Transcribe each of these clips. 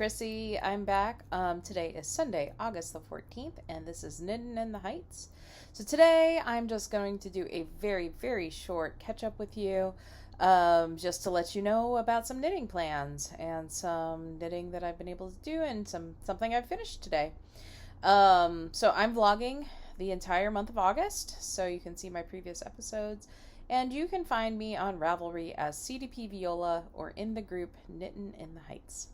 Chrissy. I'm back. Today is Sunday, August the 14th, and this is Knitting in the Heights. So today I'm just going to do a very, very short catch up with you, just to let you know about some knitting plans and some knitting that I've been able to do and something I've finished today. So I'm vlogging the entire month of August, so you can see my previous episodes. And you can find me on Ravelry as CDP Viola or in the group Knitting in the Heights.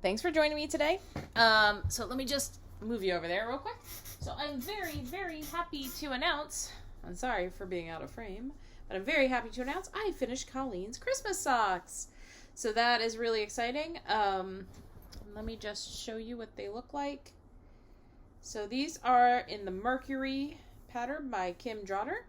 Thanks for joining me today. So let me just move you over there real quick. So I'm very, very happy to announce, I'm sorry for being out of frame, but I'm very happy to announce I finished Colleen's Christmas socks. So that is really exciting. Let me just show you what they look like. So these are in the Mercury pattern by Kim Drotter.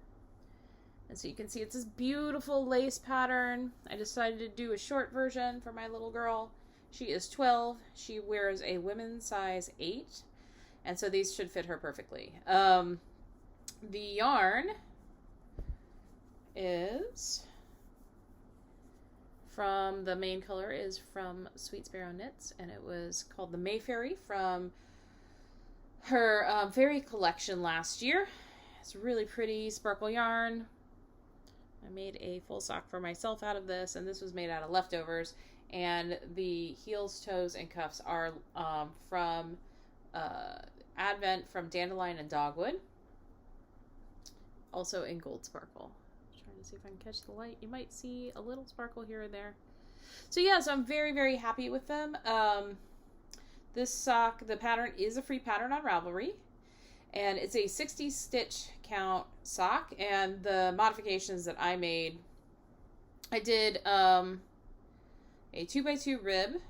And so you can see it's this beautiful lace pattern. I decided to do a short version for my little girl. She is 12. She wears a women's size 8. And so these should fit her perfectly. The yarn is from, the main color is from Sweet Sparrow Knits. And it was called the Mayfairy from her fairy collection last year. It's really pretty sparkle yarn. I made a full sock for myself out of this, and this was made out of leftovers. And the heels, toes, and cuffs are from Advent from Dandelion and Dogwood. Also in gold sparkle. Trying to see if I can catch the light. You might see a little sparkle here and there. So yeah, so I'm very, very happy with them. This sock, the pattern is a free pattern on Ravelry. And it's a 60 stitch count sock, and the modifications that I made, I did a 2x2 rib,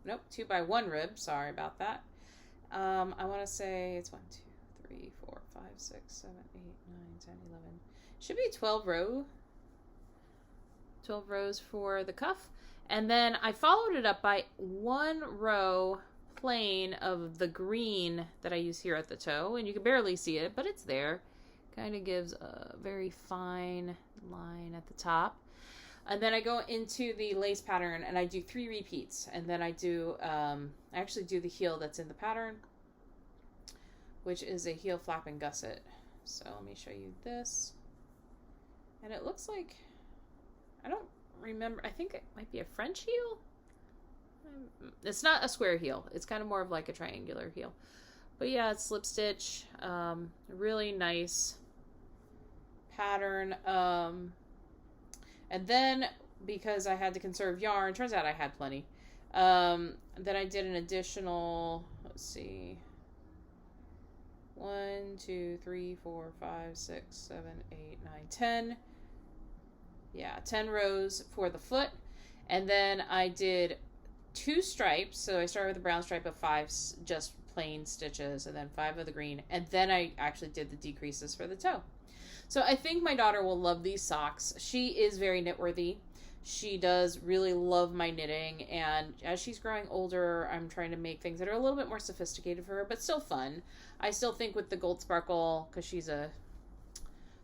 2x1 rib, sorry about that. I want to say it's 1, 2, 3, 4, 5, 6, 7, 8, 9, 10, 11. Should be 12 rows for the cuff. And then I followed it up by 1 row plain of the green that I use here at the toe, and you can barely see it, but it's there. Kind of gives a very fine line at the top. And then I go into the lace pattern and I do 3 repeats, and then I do I actually do the heel that's in the pattern, which is a heel flap and gusset. So let me show you this, and it looks like, I don't remember, I think it might be a French heel. It's not a square heel. It's kind of more of like a triangular heel. But yeah, it's slip stitch. Really nice pattern. And then, because I had to conserve yarn, turns out I had plenty. Then I did an additional, let's see, 1, 2, 3, 4, 5, 6, 7, 8, 9, 10. Yeah, 10 rows for the foot. And then I did 2 stripes, so I started with a brown stripe of 5 just plain stitches, and then 5 of the green, and then I actually did the decreases for the toe. So I think my daughter will love these socks. She is very knitworthy. She does really love my knitting, and as she's growing older, I'm trying to make things that are a little bit more sophisticated for her, but still fun. I still think with the gold sparkle, because she's a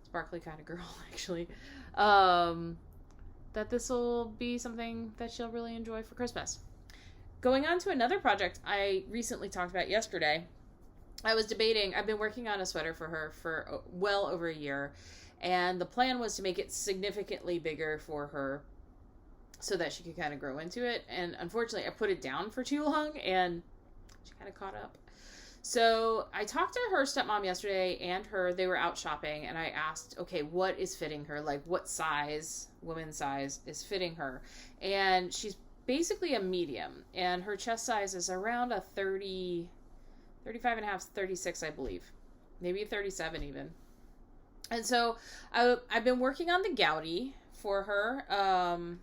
sparkly kind of girl, actually, that this will be something that she'll really enjoy for Christmas. Going on to another project I recently talked about yesterday, I was debating, I've been working on a sweater for her for well over a year, and the plan was to make it significantly bigger for her so that she could kind of grow into it, and unfortunately I put it down for too long, and she kind of caught up. So I talked to her stepmom yesterday and they were out shopping, and I asked, okay, what is fitting her? Like, what size, women's size, is fitting her? And she's basically a medium, and her chest size is around a 30, 35 and a half, 36, I believe. Maybe a 37 even. And so I've been working on the Gouty for her. I'll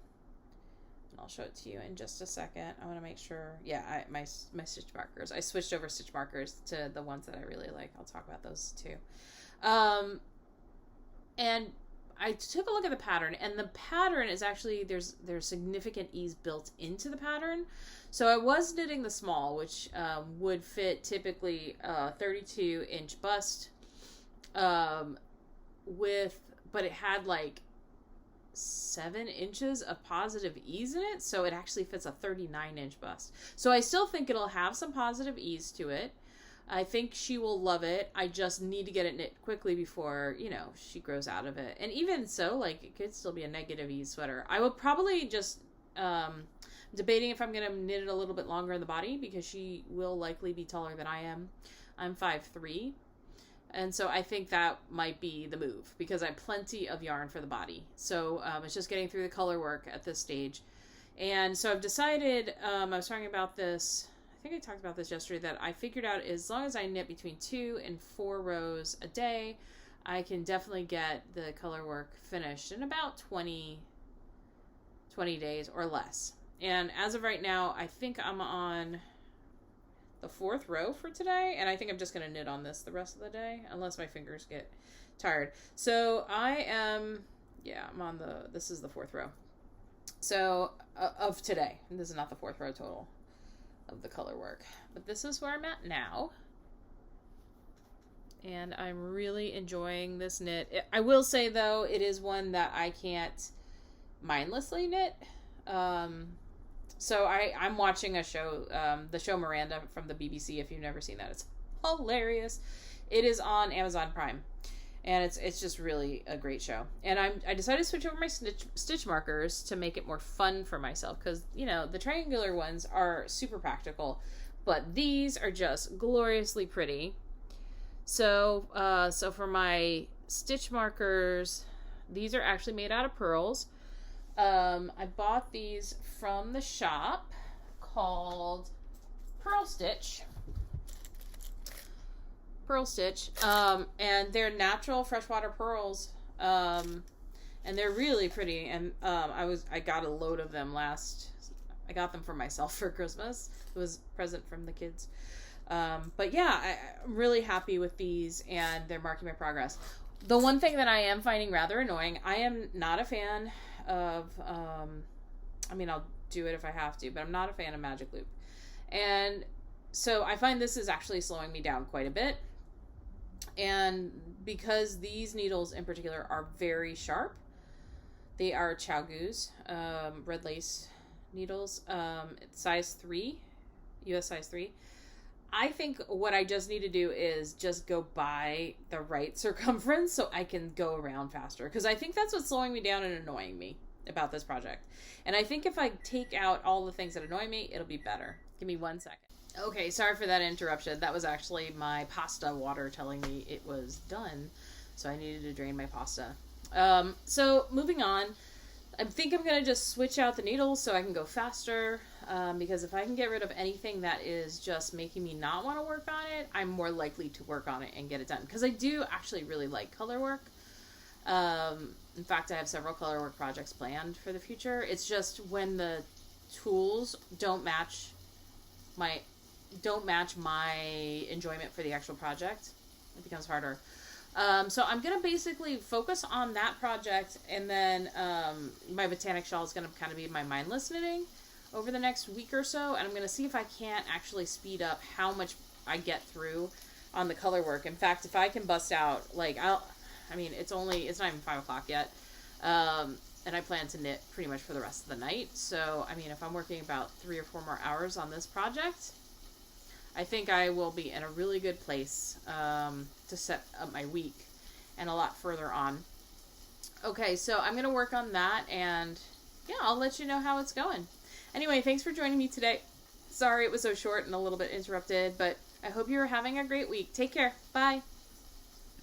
show it to you in just a second. I want to make sure. Yeah, my stitch markers. I switched over stitch markers to the ones that I really like. I'll talk about those too. And I took a look at the pattern, and the pattern is actually, there's significant ease built into the pattern. So I was knitting the small, which would fit typically a 32-inch bust, but it had like 7 inches of positive ease in it, so it actually fits a 39-inch bust. So I still think it'll have some positive ease to it. I think she will love it. I just need to get it knit quickly before, you know, she grows out of it. And even so, like, it could still be a negative ease sweater. I will probably just, debating if I'm going to knit it a little bit longer in the body, because she will likely be taller than I am. I'm 5'3". And so I think that might be the move, because I have plenty of yarn for the body. So it's just getting through the color work at this stage. And so I've decided, I was talking about this, I think I talked about this yesterday, that I figured out as long as I knit between 2 and 4 rows a day, I can definitely get the color work finished in about 20 days or less. And as of right now, I think I'm on the 4th row for today, and I think I'm just going to knit on this the rest of the day, unless my fingers get tired. So I am, I'm on this is the 4th row. So, of today. And this is not the 4th row total of the color work. But this is where I'm at now. And I'm really enjoying this knit. I will say, though, it is one that I can't mindlessly knit. So I'm watching a show, the show Miranda from the BBC. If you've never seen that, it's hilarious. It is on Amazon Prime, and it's just really a great show. And I decided to switch over my stitch markers to make it more fun for myself, because, you know, the triangular ones are super practical, but these are just gloriously pretty. So for my stitch markers, these are actually made out of pearls. I bought these from the shop called Pearl Stitch. And they're natural freshwater pearls. And they're really pretty. And I got a load of them I got them for myself for Christmas. It was a present from the kids. But yeah, I'm really happy with these, and they're marking my progress. The one thing that I am finding rather annoying, I am not a fan of, I mean, I'll do it if I have to, but I'm not a fan of Magic Loop. And so I find this is actually slowing me down quite a bit. And because these needles in particular are very sharp, they are Chowgoos, red lace needles, size 3, US size 3. I think what I just need to do is just go buy the right circumference so I can go around faster. Because I think that's what's slowing me down and annoying me about this project. And I think if I take out all the things that annoy me, it'll be better. Give me 1 second. Okay, sorry for that interruption. That was actually my pasta water telling me it was done. So I needed to drain my pasta. So moving on. I think I'm going to just switch out the needles so I can go faster. Because if I can get rid of anything that is just making me not want to work on it, I'm more likely to work on it and get it done. Because I do actually really like color work. In fact, I have several color work projects planned for the future. It's just when the tools don't match my enjoyment for the actual project, it becomes harder. So I'm going to basically focus on that project, and then my botanic shawl is going to kind of be my mindless knitting over the next week or so, and I'm going to see if I can't actually speed up how much I get through on the color work. In fact, if I can bust out, like, it's not even 5 o'clock yet, and I plan to knit pretty much for the rest of the night. So, I mean, if I'm working about 3 or 4 more hours on this project, I think I will be in a really good place to set up my week and a lot further on. Okay, so I'm going to work on that, and yeah, I'll let you know how it's going. Anyway, thanks for joining me today. Sorry it was so short and a little bit interrupted, but I hope you're having a great week. Take care. Bye.